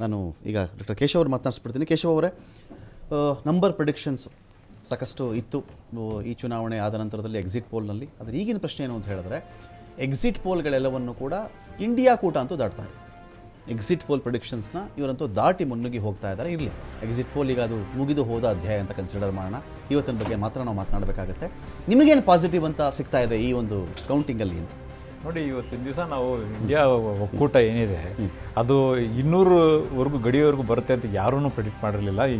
ನಾನು ಈಗ ಡಾಕ್ಟರ್ ಕೇಶವ್ ಅವ್ರು ಮಾತನಾಡಿಸ್ಬಿಡ್ತೀನಿ. ಕೇಶವ್ ಅವರೇ, ನಂಬರ್ ಪ್ರಿಡಿಕ್ಷನ್ಸ್ ಸಾಕಷ್ಟು ಇತ್ತು ಈ ಚುನಾವಣೆ ಆದ ನಂತರದಲ್ಲಿ ಎಕ್ಸಿಟ್ ಪೋಲ್ನಲ್ಲಿ. ಆದರೆ ಈಗಿನ ಪ್ರಶ್ನೆ ಏನು ಅಂತ ಹೇಳಿದ್ರೆ, ಎಕ್ಸಿಟ್ ಪೋಲ್ಗಳೆಲ್ಲವನ್ನು ಕೂಡ ಇಂಡಿಯಾ ಕೂಟ ಅಂತೂ ದಾಟ್ತಾ ಇದೆ. ಎಕ್ಸಿಟ್ ಪೋಲ್ ಪ್ರಿಡಿಕ್ಷನ್ಸ್ನ ಇವರಂತೂ ದಾಟಿ ಮುನ್ನುಗ್ಗಿ ಹೋಗ್ತಾ ಇದ್ದಾರೆ. ಇರಲಿ, ಎಕ್ಸಿಟ್ ಪೋಲ್ ಈಗ ಅದು ಮುಗಿದು ಹೋದ ಅಧ್ಯಾಯ ಅಂತ ಕನ್ಸಿಡರ್ ಮಾಡೋಣ. ಇವತ್ತಿನ ಬಗ್ಗೆ ಮಾತ್ರ ನಾವು ಮಾತನಾಡಬೇಕಾಗತ್ತೆ. ನಿಮಗೇನು ಪಾಸಿಟಿವ್ ಅಂತ ಸಿಗ್ತಾ ಇದೆ ಈ ಒಂದು ಕೌಂಟಿಂಗಲ್ಲಿ ಅಂತ? ನೋಡಿ, ಇವತ್ತಿನ ದಿವಸ ನಾವು ಇಂಡಿಯಾ ಒಕ್ಕೂಟ ಏನಿದೆ ಅದು 200ವರೆಗೂ ಗಡಿಯವರೆಗೂ ಬರುತ್ತೆ ಅಂತ ಯಾರೂ ಪ್ರೆಡಿಕ್ಟ್ ಮಾಡಿರಲಿಲ್ಲ. ಈ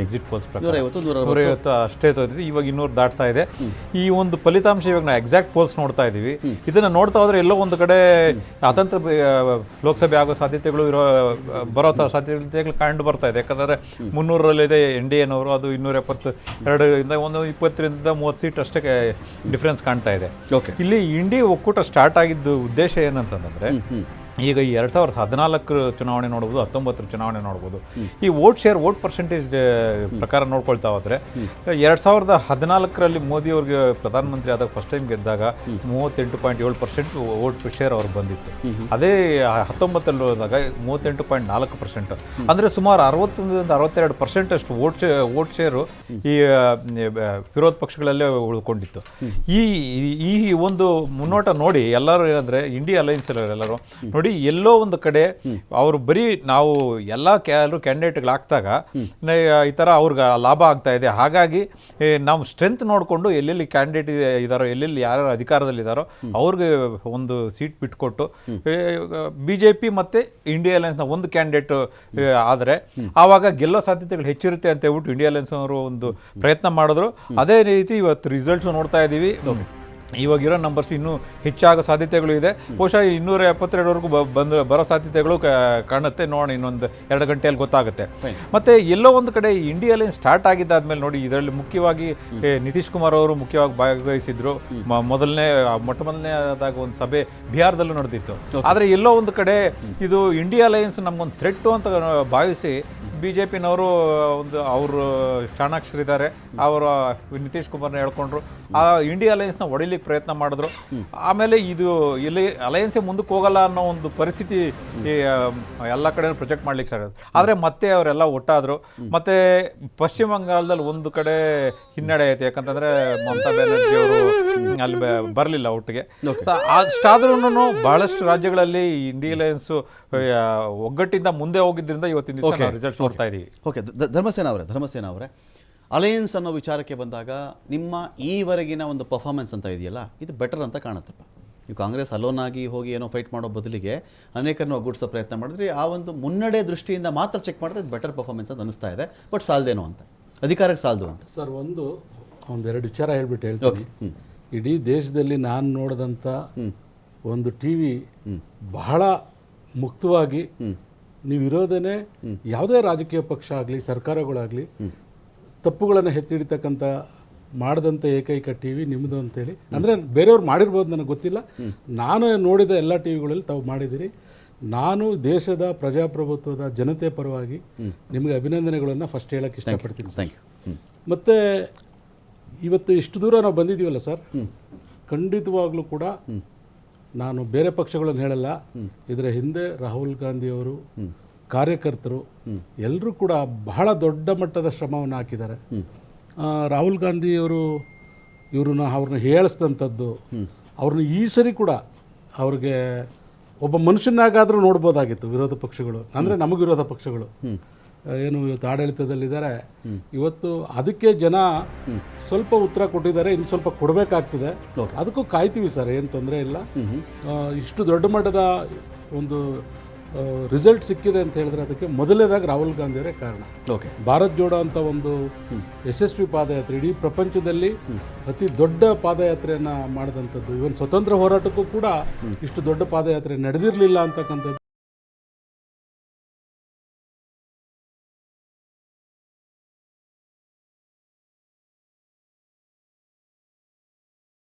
ಎಕ್ಸಿಟ್ ಪೋಲ್ಸ್ ಪ್ರಕಾರ 150 ಅಷ್ಟೇ ತೋರಿದೆ. ಇವಾಗ 200 ದಾಟ್ತಾ ಇದೆ. ಈ ಒಂದು ಫಲಿತಾಂಶ ಇವಾಗ ನಾವು ಎಕ್ಸಾಕ್ಟ್ ಪೋಲ್ಸ್ ನೋಡ್ತಾ ಇದ್ದೀವಿ. ಇದನ್ನು ನೋಡ್ತಾ ಹೋದರೆ ಎಲ್ಲೋ ಒಂದು ಕಡೆ ಅತಂತ್ರ ಲೋಕಸಭೆ ಆಗೋ ಸಾಧ್ಯತೆಗಳು ಬರೋ ಸಾಧ್ಯತೆಗಳು ಕಂಡು ಬರ್ತಾ ಇದೆ. ಯಾಕಂದರೆ 300ರಲ್ಲಿದೆ NDA ನವರು, ಅದು 272 ಒಂದು 20-30 ಸೀಟ್ ಅಷ್ಟೇ ಡಿಫ್ರೆನ್ಸ್ ಕಾಣ್ತಾ ಇದೆ. ಇಲ್ಲಿ ಇಂಡಿಯಾ ಒಕ್ಕೂಟ ಸ್ಟಾರ್ಟ್ ಆಗಿದ್ದು ಉದ್ದೇಶ ಏನಂತಂದರೆ, ಈಗ ಈ 2014 ಚುನಾವಣೆ ನೋಡ್ಬೋದು, 19 ಚುನಾವಣೆ ನೋಡ್ಬೋದು. ಈ ವೋಟ್ ಪರ್ಸೆಂಟೇಜ್ ಪ್ರಕಾರ ನೋಡ್ಕೊಳ್ತಾ ಹೋದರೆ 2014ರಲ್ಲಿ ಮೋದಿಯವ್ರಿಗೆ ಪ್ರಧಾನಮಂತ್ರಿ ಆದಾಗ ಫಸ್ಟ್ ಟೈಮ್ ಗೆದ್ದಾಗ 38.7% ವೋಟ್ ಶೇರ್ ಅವ್ರಿಗೆ ಬಂದಿತ್ತು. ಅದೇ 19ರಲ್ಲಿ ಹೋದಾಗ 38.4%. ಅಂದರೆ ಸುಮಾರು 60-62% ಅಷ್ಟು ವೋಟ್ ಶೇರು ಈ ವಿರೋಧ ಪಕ್ಷಗಳಲ್ಲೇ ಉಳ್ಕೊಂಡಿತ್ತು. ಈ ಒಂದು ಮುನ್ನೋಟ ನೋಡಿ ಎಲ್ಲರೂ ಏನಂದರೆ, ಇಂಡಿಯಾ ಅಲೈನ್ಸ್ ಎಲ್ಲರೂ ನೋಡಿ, ಎಲ್ಲೋ ಒಂದು ಕಡೆ ಅವರು ಬರೀ ನಾವು ಎಲ್ಲ ಕ್ಯಾಂಡಿಡೇಟ್ಗಳಾಗ್ದಾಗ ಈ ಥರ ಅವ್ರಿಗೆ ಲಾಭ ಆಗ್ತಾ ಇದೆ. ಹಾಗಾಗಿ ನಾವು ಸ್ಟ್ರೆಂತ್ ನೋಡಿಕೊಂಡು ಎಲ್ಲೆಲ್ಲಿ ಕ್ಯಾಂಡಿಡೇಟ್ ಇದ್ದಾರೋ, ಎಲ್ಲೆಲ್ಲಿ ಯಾರು ಅಧಿಕಾರದಲ್ಲಿದ್ದಾರೋ ಅವ್ರಿಗೆ ಒಂದು ಸೀಟ್ ಬಿಟ್ಕೊಟ್ಟು BJP ಮತ್ತು ಇಂಡಿಯಾ ಅಲೈನ್ಸ್ನ ಒಂದು ಕ್ಯಾಂಡಿಡೇಟ್ ಆದರೆ ಆವಾಗ ಗೆಲ್ಲೋ ಸಾಧ್ಯತೆಗಳು ಹೆಚ್ಚಿರುತ್ತೆ ಅಂತ ಹೇಳ್ಬಿಟ್ಟು ಇಂಡಿಯಾ ಅಲೈನ್ಸ್ ಅವರು ಒಂದು ಪ್ರಯತ್ನ ಮಾಡಿದ್ರು. ಅದೇ ರೀತಿ ಇವತ್ತು ರಿಸಲ್ಟ್ಸ್ ನೋಡ್ತಾ ಇದ್ದೀವಿ. ಇವಾಗಿರೋ ನಂಬರ್ಸ್ ಇನ್ನೂ ಹೆಚ್ಚಾಗೋ ಸಾಧ್ಯತೆಗಳು ಇದೆ. ಬಹುಶಃ 272ವರೆಗೂ ಬರೋ ಸಾಧ್ಯತೆಗಳು ಕಾಣುತ್ತೆ. ನೋಡಿ, ಇನ್ನೊಂದು 2 ಗಂಟೆಯಲ್ಲಿ ಗೊತ್ತಾಗುತ್ತೆ. ಮತ್ತು ಎಲ್ಲೋ ಒಂದು ಕಡೆ ಇಂಡಿಯಾ ಅಲೈನ್ಸ್ ಸ್ಟಾರ್ಟ್ ಆಗಿದ್ದಾದ್ಮೇಲೆ ನೋಡಿ, ಇದರಲ್ಲಿ ಮುಖ್ಯವಾಗಿ ನಿತೀಶ್ ಕುಮಾರ್ ಅವರು ಮುಖ್ಯವಾಗಿ ಭಾಗವಹಿಸಿದ್ರು. ಮೊಟ್ಟ ಮೊದಲನೇದಾಗಿ ಒಂದು ಸಭೆ ಬಿಹಾರದಲ್ಲೂ ನಡೆದಿತ್ತು. ಆದರೆ ಎಲ್ಲೋ ಒಂದು ಕಡೆ ಇದು ಇಂಡಿಯಾ ಅಲೈನ್ಸ್ ನಮಗೊಂದು ಥ್ರೆಟ್ಟು ಅಂತ ಭಾವಿಸಿ BJPನವರು ಅವರು ಚಾಣಾಕ್ಷರಿದ್ದಾರೆ, ಅವರು ನಿತೀಶ್ ಕುಮಾರ್ನ ಹೇಳ್ಕೊಂಡ್ರು, ಆ ಇಂಡಿಯಾ ಅಲೈನ್ಸ್ನ ಹೊಡಿಲಿಕ್ಕೆ ಪ್ರಯತ್ನ ಮಾಡಿದ್ರು. ಆಮೇಲೆ ಇದು ಇಲ್ಲಿ ಅಲೈನ್ಸೇ ಮುಂದಕ್ಕೆ ಹೋಗಲ್ಲ ಅನ್ನೋ ಒಂದು ಪರಿಸ್ಥಿತಿ ಎಲ್ಲ ಕಡೆ ಪ್ರೊಜೆಕ್ಟ್ ಮಾಡ್ಲಿಕ್ಕೆ ಸ್ಟಾರ್ಟ್ ಆಯಿತು. ಆದರೆ ಮತ್ತೆ ಅವರೆಲ್ಲ ಒಟ್ಟಾದರು. ಮತ್ತು ಪಶ್ಚಿಮ ಬಂಗಾಳದಲ್ಲಿ ಒಂದು ಕಡೆ ಹಿನ್ನಡೆ ಆಯಿತು. ಯಾಕಂತಂದರೆ ಮಮತಾ ಬ್ಯಾನರ್ಜಿ ಅವರು ಅಲ್ಲಿ ಬರಲಿಲ್ಲ ಒಟ್ಟಿಗೆ. ಅಷ್ಟಾದ್ರೂ ಬಹಳಷ್ಟು ರಾಜ್ಯಗಳಲ್ಲಿ ಇಂಡಿಯಾ ಅಲೈನ್ಸು ಒಗ್ಗಟ್ಟಿಂದ ಮುಂದೆ ಹೋಗಿದ್ದರಿಂದ ಇವತ್ತಿನ ದಿವಸ ರಿಸಲ್ಟ್ಸ್ ನೋಡ್ತಾ ಇದ್ದೀವಿ. ಓಕೆ, ಧರ್ಮಸೇನ ಅವರೇ, ಅಲಯನ್ಸ್ ಅನ್ನೋ ವಿಚಾರಕ್ಕೆ ಬಂದಾಗ ನಿಮ್ಮ ಈವರೆಗಿನ ಒಂದು ಪರ್ಫಾರ್ಮೆನ್ಸ್ ಅಂತ ಇದೆಯಲ್ಲ, ಇದು ಬೆಟರ್ ಅಂತ ಕಾಣುತ್ತಪ್ಪ. ನೀವು ಕಾಂಗ್ರೆಸ್ ಅಲೋನ್ ಆಗಿ ಹೋಗಿ ಏನೋ ಫೈಟ್ ಮಾಡೋ ಬದಲಿಗೆ ಅನೇಕರನ್ನು ಒಗ್ಗೂಡಿಸೋ ಪ್ರಯತ್ನ ಮಾಡಿದ್ರಿ. ಆ ಒಂದು ಮುನ್ನಡೆ ದೃಷ್ಟಿಯಿಂದ ಮಾತ್ರ ಚೆಕ್ ಮಾಡಿದ್ರೆ ಇದು ಬೆಟರ್ ಪರ್ಫಾರ್ಮೆನ್ಸ್ ಅಂತ ಅನಿಸ್ತಾ ಇದೆ. ಬಟ್ ಸಾಲದೇನೋ ಅಂತ, ಅಧಿಕಾರಕ್ಕೆ ಸಾಲದು ಅಂತ. ಸರ್, ಒಂದೆರಡು ವಿಚಾರ ಹೇಳ್ತೀನಿ. ಇಡೀ ದೇಶದಲ್ಲಿ ನಾನು ನೋಡಿದಂಥ ಒಂದು TV ಬಹಳ ಮುಕ್ತವಾಗಿ ನೀವಿರೋದೇ ಯಾವುದೇ ರಾಜಕೀಯ ಪಕ್ಷ ಆಗಲಿ ಸರ್ಕಾರಗಳಾಗಲಿ ತಪ್ಪುಗಳನ್ನು ಎತ್ತಿಡಿತಕ್ಕಂಥ ಮಾಡಿದಂಥ ಏಕೈಕ TV ನಿಮ್ಮದು ಅಂತೇಳಿ. ಅಂದರೆ ಬೇರೆಯವ್ರು ಮಾಡಿರ್ಬೋದು, ನನಗೆ ಗೊತ್ತಿಲ್ಲ. ನಾನು ನೋಡಿದ ಎಲ್ಲ TVಗಳಲ್ಲಿ ತಾವು ಮಾಡಿದ್ದೀರಿ. ನಾನು ದೇಶದ ಪ್ರಜಾಪ್ರಭುತ್ವದ ಜನತೆ ಪರವಾಗಿ ನಿಮಗೆ ಅಭಿನಂದನೆಗಳನ್ನು ಫಸ್ಟ್ ಹೇಳೋಕ್ಕೆ ಇಷ್ಟಪಡ್ತೀನಿ. ಮತ್ತು ಇವತ್ತು ಇಷ್ಟು ದೂರ ನಾವು ಬಂದಿದ್ದೀವಲ್ಲ ಸರ್, ಖಂಡಿತವಾಗ್ಲೂ ಕೂಡ ನಾನು ಬೇರೆ ಪಕ್ಷಗಳನ್ನು ಹೇಳಲ್ಲ. ಇದರ ಹಿಂದೆ ರಾಹುಲ್ ಗಾಂಧಿಯವರು, ಕಾರ್ಯಕರ್ತರು ಎಲ್ಲರೂ ಕೂಡ ಬಹಳ ದೊಡ್ಡ ಮಟ್ಟದ ಶ್ರಮವನ್ನು ಹಾಕಿದ್ದಾರೆ. ರಾಹುಲ್ ಗಾಂಧಿಯವರು ಅವ್ರನ್ನ ಹೇಳಿಸಿದಂಥದ್ದು, ಅವ್ರನ್ನ ಈ ಸರಿ ಕೂಡ ಅವ್ರಿಗೆ ಒಬ್ಬ ಮನುಷ್ಯನಾಗಾದರೂ ನೋಡ್ಬೋದಾಗಿತ್ತು ವಿರೋಧ ಪಕ್ಷಗಳು, ಅಂದರೆ ನಮಗೆ ವಿರೋಧ ಪಕ್ಷಗಳು ಏನು ಇವತ್ತು ಆಡಳಿತದಲ್ಲಿದ್ದಾರೆ. ಇವತ್ತು ಅದಕ್ಕೆ ಜನ ಸ್ವಲ್ಪ ಉತ್ತರ ಕೊಟ್ಟಿದ್ದಾರೆ, ಇನ್ನು ಸ್ವಲ್ಪ ಕೊಡಬೇಕಾಗ್ತದೆ. ಅದಕ್ಕೂ ಕಾಯ್ತೀವಿ ಸರ್, ಏನು ತೊಂದರೆ ಇಲ್ಲ. ಇಷ್ಟು ದೊಡ್ಡ ಮಟ್ಟದ ಒಂದು ರಿಸಲ್ಟ್ ಸಿಕ್ಕಿದೆ ಅಂತ ಹೇಳಿದ್ರೆ ಅದಕ್ಕೆ ಮೊದಲನೇದಾಗಿ ರಾಹುಲ್ ಗಾಂಧಿಯವರೇ ಕಾರಣ. ಭಾರತ್ ಜೋಡೋ ಅಂತ ಒಂದು ಯಶಸ್ವಿ ಪಾದಯಾತ್ರೆ ಇಡೀ ಪ್ರಪಂಚದಲ್ಲಿ ಅತಿ ದೊಡ್ಡ ಪಾದಯಾತ್ರೆಯನ್ನು ಮಾಡಿದಂಥದ್ದು. ಇವನ್ ಸ್ವತಂತ್ರ ಹೋರಾಟಕ್ಕೂ ಕೂಡ ಇಷ್ಟು ದೊಡ್ಡ ಪಾದಯಾತ್ರೆ ನಡೆದಿರಲಿಲ್ಲ ಅಂತಕ್ಕಂಥದ್ದು